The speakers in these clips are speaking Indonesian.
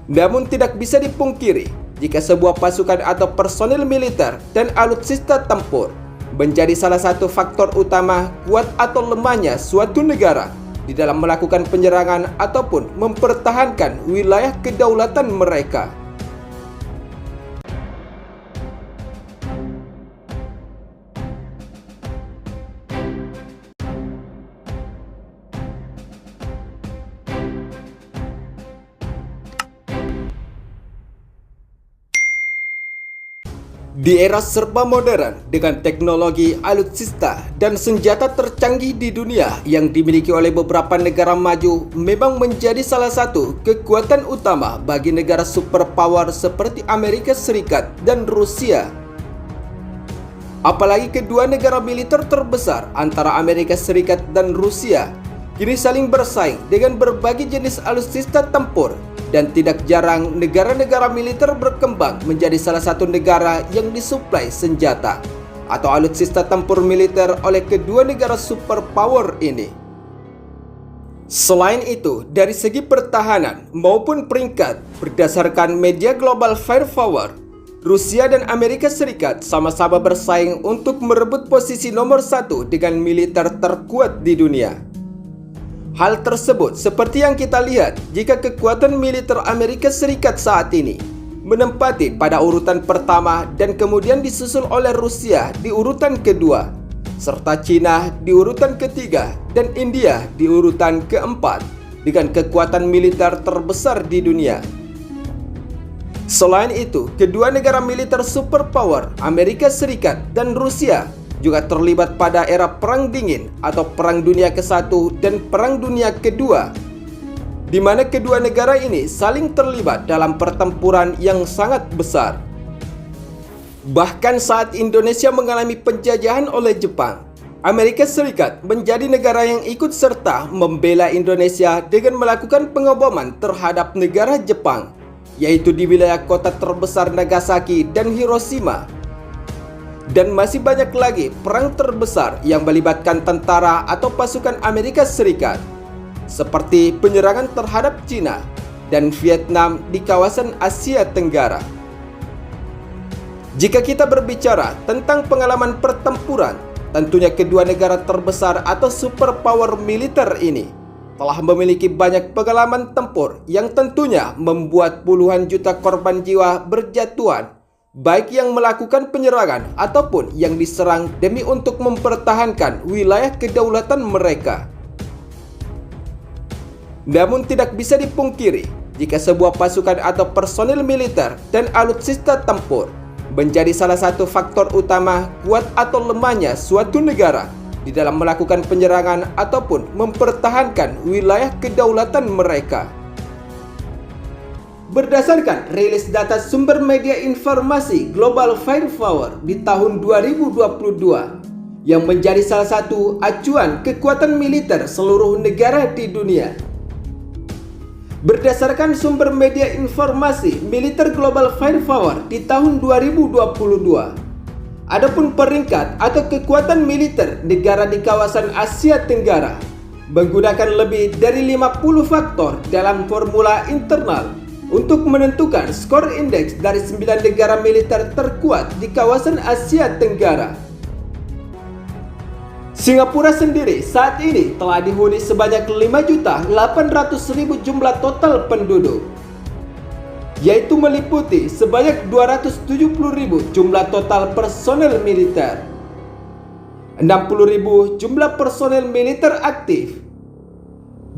Namun tidak bisa dipungkiri jika sebuah pasukan atau personil militer dan alutsista tempur menjadi salah satu faktor utama kuat atau lemahnya suatu negara di dalam melakukan penyerangan ataupun mempertahankan wilayah kedaulatan mereka. Di era serba modern dengan teknologi alutsista dan senjata tercanggih di dunia yang dimiliki oleh beberapa negara maju memang menjadi salah satu kekuatan utama bagi negara superpower seperti Amerika Serikat dan Rusia. Apalagi kedua negara militer terbesar antara Amerika Serikat dan Rusia kini saling bersaing dengan berbagai jenis alutsista tempur. Dan tidak jarang negara-negara militer berkembang menjadi salah satu negara yang disuplai senjata atau alutsista tempur militer oleh kedua negara superpower ini. Selain itu, dari segi pertahanan maupun peringkat berdasarkan media global firepower, Rusia dan Amerika Serikat sama-sama bersaing untuk merebut posisi nomor 1 dengan militer terkuat di dunia. Hal tersebut seperti yang kita lihat jika kekuatan militer Amerika Serikat saat ini menempati pada urutan pertama dan kemudian disusul oleh Rusia di urutan kedua, serta Cina di urutan ketiga dan India di urutan keempat dengan kekuatan militer terbesar di dunia. Selain itu, kedua negara militer superpower Amerika Serikat dan Rusia juga terlibat pada era Perang Dingin atau Perang Dunia ke-1 dan Perang Dunia ke-2, di mana kedua negara ini saling terlibat dalam pertempuran yang sangat besar. Bahkan saat Indonesia mengalami penjajahan oleh Jepang, Amerika Serikat menjadi negara yang ikut serta membela Indonesia dengan melakukan pengoboman terhadap negara Jepang, yaitu di wilayah kota terbesar Nagasaki dan Hiroshima. Dan masih banyak lagi perang terbesar yang melibatkan tentara atau pasukan Amerika Serikat, seperti penyerangan terhadap Cina dan Vietnam di kawasan Asia Tenggara. Jika kita berbicara tentang pengalaman pertempuran, tentunya kedua negara terbesar atau superpower militer ini telah memiliki banyak pengalaman tempur yang tentunya membuat puluhan juta korban jiwa berjatuhan, baik yang melakukan penyerangan ataupun yang diserang demi untuk mempertahankan wilayah kedaulatan mereka. Namun tidak bisa dipungkiri jika sebuah pasukan atau personil militer dan alutsista tempur menjadi salah satu faktor utama kuat atau lemahnya suatu negara di dalam melakukan penyerangan ataupun mempertahankan wilayah kedaulatan mereka. Berdasarkan rilis data sumber media informasi Global Firepower di tahun 2022 yang menjadi salah satu acuan kekuatan militer seluruh negara di dunia. Berdasarkan sumber media informasi militer Global Firepower di tahun 2022, adapun peringkat atau kekuatan militer negara di kawasan Asia Tenggara menggunakan lebih dari 50 faktor dalam formula internal untuk menentukan skor indeks dari 9 negara militer terkuat di kawasan Asia Tenggara. Singapura sendiri saat ini telah dihuni sebanyak 5.800.000 jumlah total penduduk, yaitu meliputi sebanyak 270.000 jumlah total personel militer, 60.000 jumlah personel militer aktif,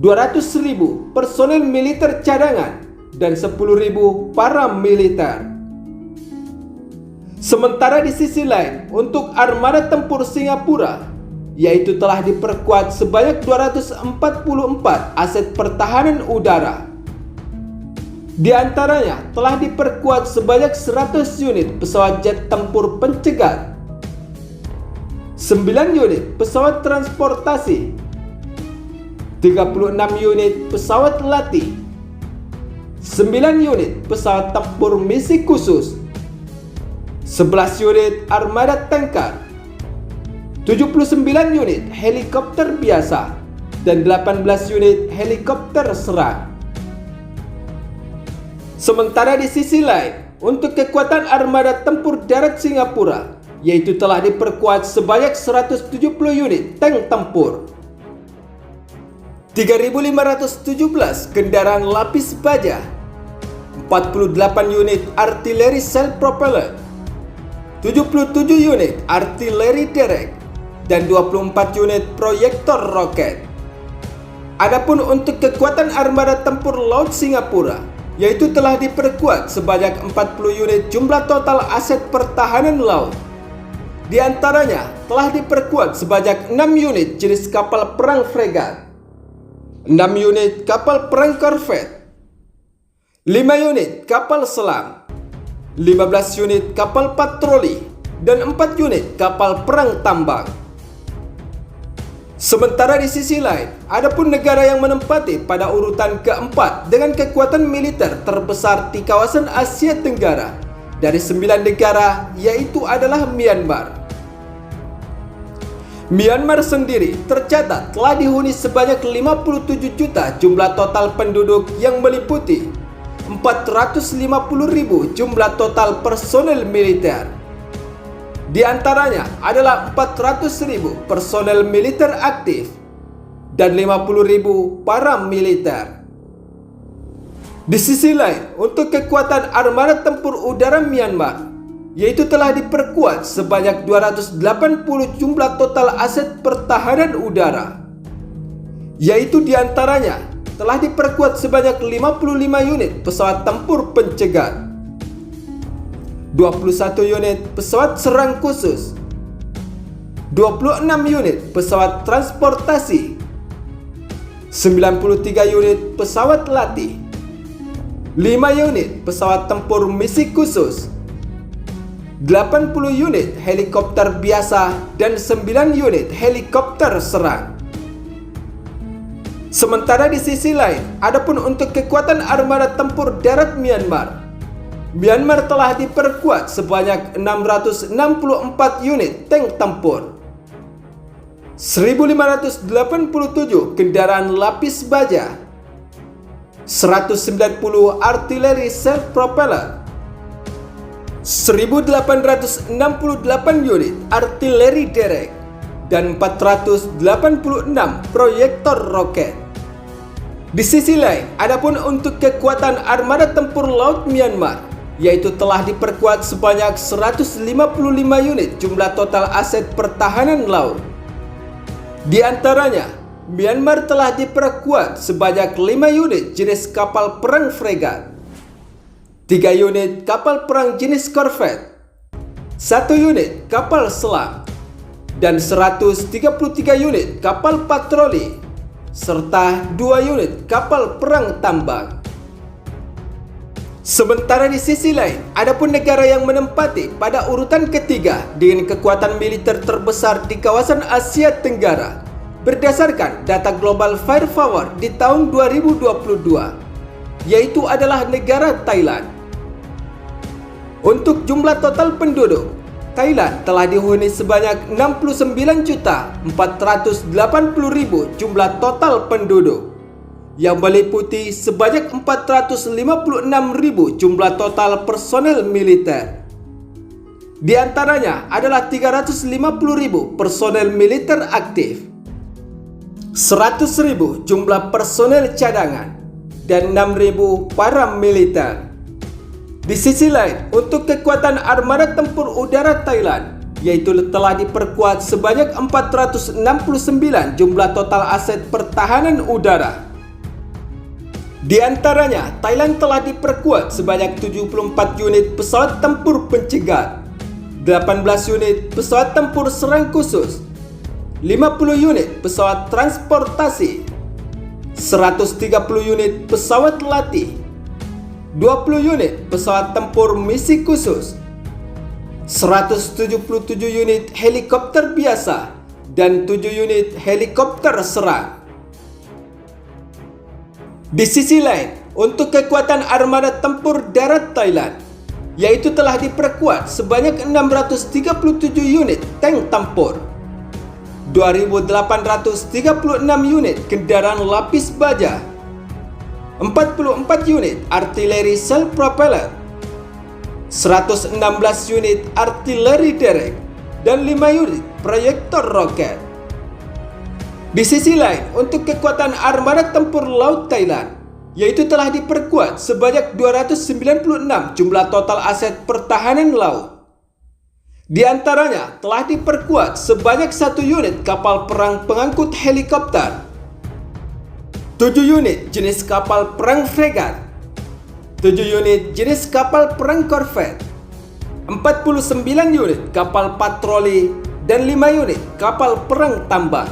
200.000 personel militer cadangan, dan 10.000 paramiliter. Sementara di sisi lain, untuk armada tempur Singapura, yaitu telah diperkuat sebanyak 244 aset pertahanan udara. Di antaranya telah diperkuat sebanyak 100 unit pesawat jet tempur pencegat, 9 unit pesawat transportasi, 36 unit pesawat latih, 9 unit pesawat tempur misi khusus, 11 unit armada tanker, 79 unit helikopter biasa, dan 18 unit helikopter serang. Sementara di sisi lain, untuk kekuatan armada tempur darat Singapura, yaitu telah diperkuat sebanyak 170 unit tank tempur, 3.517 kendaraan lapis baja, 48 unit artileri self-propellant, 77 unit artileri derek, dan 24 unit proyektor roket. Adapun untuk kekuatan armada tempur laut Singapura, yaitu telah diperkuat sebanyak 40 unit jumlah total aset pertahanan laut. Di antaranya telah diperkuat sebanyak 6 unit jenis kapal perang fregat, 6 unit kapal perang korvet, 5 unit kapal selam, 15 unit kapal patroli, dan 4 unit kapal perang tambang. Sementara di sisi lain, adapun negara yang menempati pada urutan keempat dengan kekuatan militer terbesar di kawasan Asia Tenggara dari 9 negara, yaitu adalah Myanmar. Myanmar sendiri tercatat telah dihuni sebanyak 57 juta jumlah total penduduk yang meliputi 450.000 jumlah total personel militer. Di antaranya adalah 400.000 personel militer aktif dan 50.000 paramiliter. Di sisi lain, untuk kekuatan armada tempur udara Myanmar, yaitu telah diperkuat sebanyak 280 jumlah total aset pertahanan udara, yaitu diantaranya telah diperkuat sebanyak 55 unit pesawat tempur pencegat, 21 unit pesawat serang khusus, 26 unit pesawat transportasi, 93 unit pesawat latih, 5 unit pesawat tempur misi khusus, 80 unit helikopter biasa, dan 9 unit helikopter serang. Sementara di sisi lain, adapun untuk kekuatan armada tempur darat Myanmar, Myanmar telah diperkuat sebanyak 664 unit tank tempur, 1.587 kendaraan lapis baja, 190 artileri self-propellant, 1.868 unit artileri derek, dan 486 proyektor roket. Di sisi lain, adapun untuk kekuatan armada tempur laut Myanmar, yaitu telah diperkuat sebanyak 155 unit jumlah total aset pertahanan laut. Di antaranya, Myanmar telah diperkuat sebanyak 5 unit jenis kapal perang fregat, 3 unit kapal perang jenis korvet, 1 unit kapal selam, dan 133 unit kapal patroli, serta 2 unit kapal perang tambang. Sementara di sisi lain, adapun negara yang menempati pada urutan ketiga dengan kekuatan militer terbesar di kawasan Asia Tenggara berdasarkan data Global Firepower di tahun 2022, yaitu adalah negara Thailand. Untuk jumlah total penduduk, Thailand telah dihuni sebanyak 69.480.000 jumlah total penduduk, yang meliputi sebanyak 456.000 jumlah total personel militer. Di antaranya adalah 350.000 personel militer aktif, 100.000 jumlah personel cadangan, dan 6.000 paramiliter. Di sisi lain, untuk kekuatan armada tempur udara Thailand, yaitu telah diperkuat sebanyak 469 jumlah total aset pertahanan udara. Di antaranya, Thailand telah diperkuat sebanyak 74 unit pesawat tempur pencegat, 18 unit pesawat tempur serang khusus, 50 unit pesawat transportasi, 130 unit pesawat latih, 20 unit pesawat tempur misi khusus, 177 unit helikopter biasa, dan 7 unit helikopter serang. Di sisi lain, untuk kekuatan armada tempur darat Thailand, yaitu telah diperkuat sebanyak 637 unit tank tempur, 2.836 unit kendaraan lapis baja, 44 unit artileri self-propeller, 116 unit artileri derek, dan 5 unit proyektor roket. Di sisi lain, untuk kekuatan armada tempur laut Thailand, yaitu telah diperkuat sebanyak 296 jumlah total aset pertahanan laut. Di antaranya telah diperkuat sebanyak 1 unit kapal perang pengangkut helikopter, 7 unit jenis kapal perang fregat, 7 unit jenis kapal perang korvet, 49 unit kapal patroli, dan 5 unit kapal perang tambang.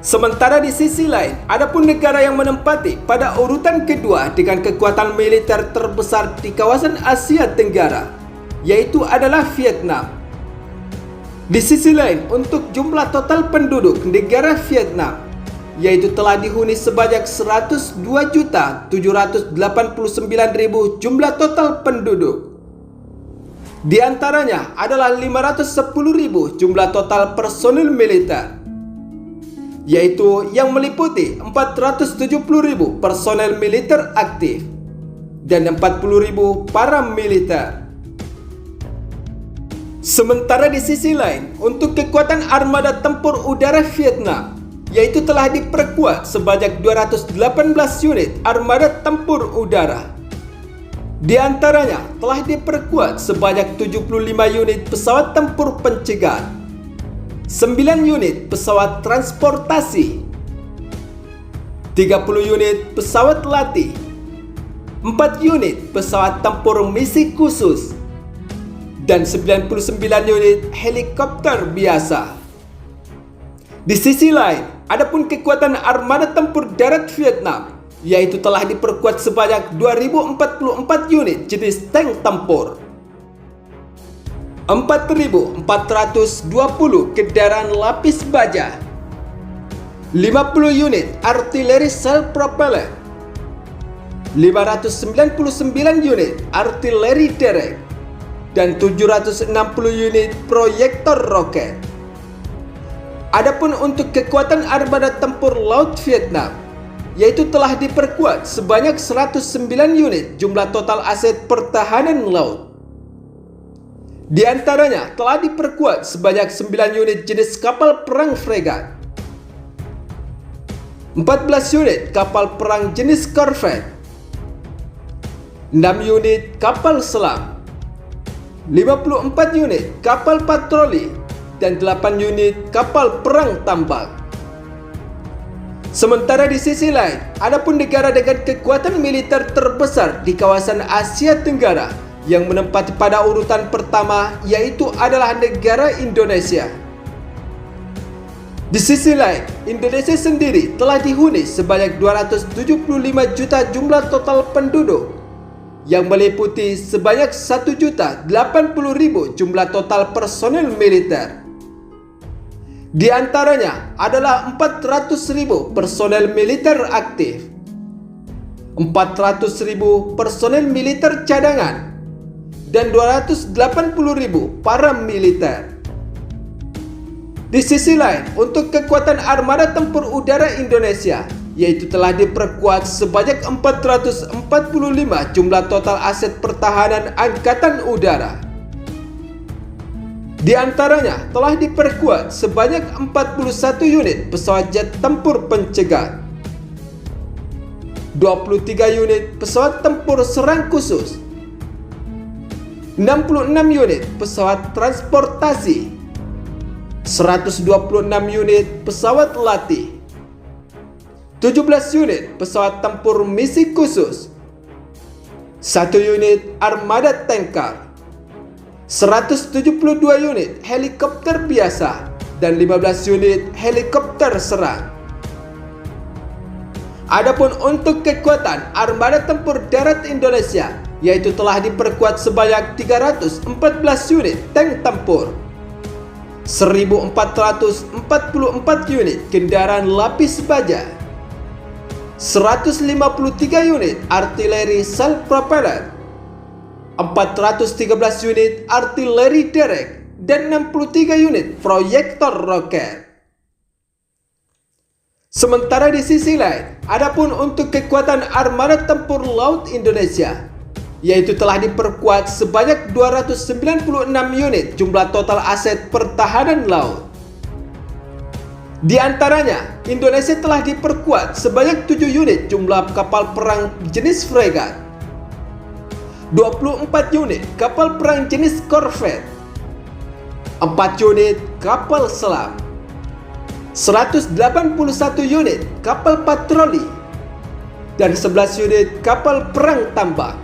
Sementara di sisi lain, adapun negara yang menempati pada urutan kedua dengan kekuatan militer terbesar di kawasan Asia Tenggara, yaitu adalah Vietnam. Di sisi lain, untuk jumlah total penduduk negara Vietnam, yaitu telah dihuni sebanyak 102.789.000 jumlah total penduduk. Di antaranya adalah 510.000 jumlah total personil militer, yaitu yang meliputi 470.000 personel militer aktif dan 40.000 paramiliter. Sementara di sisi lain, untuk kekuatan armada tempur udara Vietnam, yaitu telah diperkuat sebanyak 218 unit armada tempur udara. Di antaranya telah diperkuat sebanyak 75 unit pesawat tempur pencegat, 9 unit pesawat transportasi, 30 unit pesawat latih, 4 unit pesawat tempur misi khusus, dan 99 unit helikopter biasa. Di sisi lain, adapun kekuatan armada tempur darat Vietnam, yaitu telah diperkuat sebanyak 2044 unit jenis tank tempur, 4.420 kendaraan lapis baja, 50 unit artileri self-propeller, 599 unit artileri derek, dan 760 unit proyektor roket. Adapun untuk kekuatan armada tempur laut Vietnam, yaitu telah diperkuat sebanyak 109 unit jumlah total aset pertahanan laut. Di antaranya telah diperkuat sebanyak 9 unit jenis kapal perang fregat, 14 unit kapal perang jenis korvet, 6 unit kapal selam, 54 unit kapal patroli, dan 8 unit kapal perang tambang. Sementara di sisi lain, adapun negara dengan kekuatan militer terbesar di kawasan Asia Tenggara yang menempati pada urutan pertama, yaitu adalah negara Indonesia. Di sisi lain, Indonesia sendiri telah dihuni sebanyak 275 juta jumlah total penduduk, yang meliputi sebanyak 1.080.000 jumlah total personel militer. Di antaranya adalah 400.000 personel militer aktif, 400.000 personel militer cadangan, dan 280.000 paramiliter. Di sisi lain, untuk kekuatan armada tempur udara Indonesia, yaitu telah diperkuat sebanyak 445 jumlah total aset pertahanan angkatan udara. Di antaranya telah diperkuat sebanyak 41 unit pesawat jet tempur pencegat, 23 unit pesawat tempur serang khusus, 66 unit pesawat transportasi, 126 unit pesawat latih, 17 unit pesawat tempur misi khusus, 1 unit armada tanker, 172 unit helikopter biasa, dan 15 unit helikopter serang. Adapun untuk kekuatan armada tempur darat Indonesia, yaitu telah diperkuat sebanyak 314 unit tank tempur, 1.444 unit kendaraan lapis baja, 153 unit artileri self-propeller, 413 unit artileri derek, dan 63 unit proyektor roket. Sementara di sisi lain, adapun untuk kekuatan Armada Tempur Laut Indonesia, yaitu telah diperkuat sebanyak 296 unit jumlah total aset pertahanan laut. Di antaranya, Indonesia telah diperkuat sebanyak 7 unit jumlah kapal perang jenis fregat, 24 unit kapal perang jenis korvet, 4 unit kapal selam, 181 unit kapal patroli, dan 11 unit kapal perang tambang.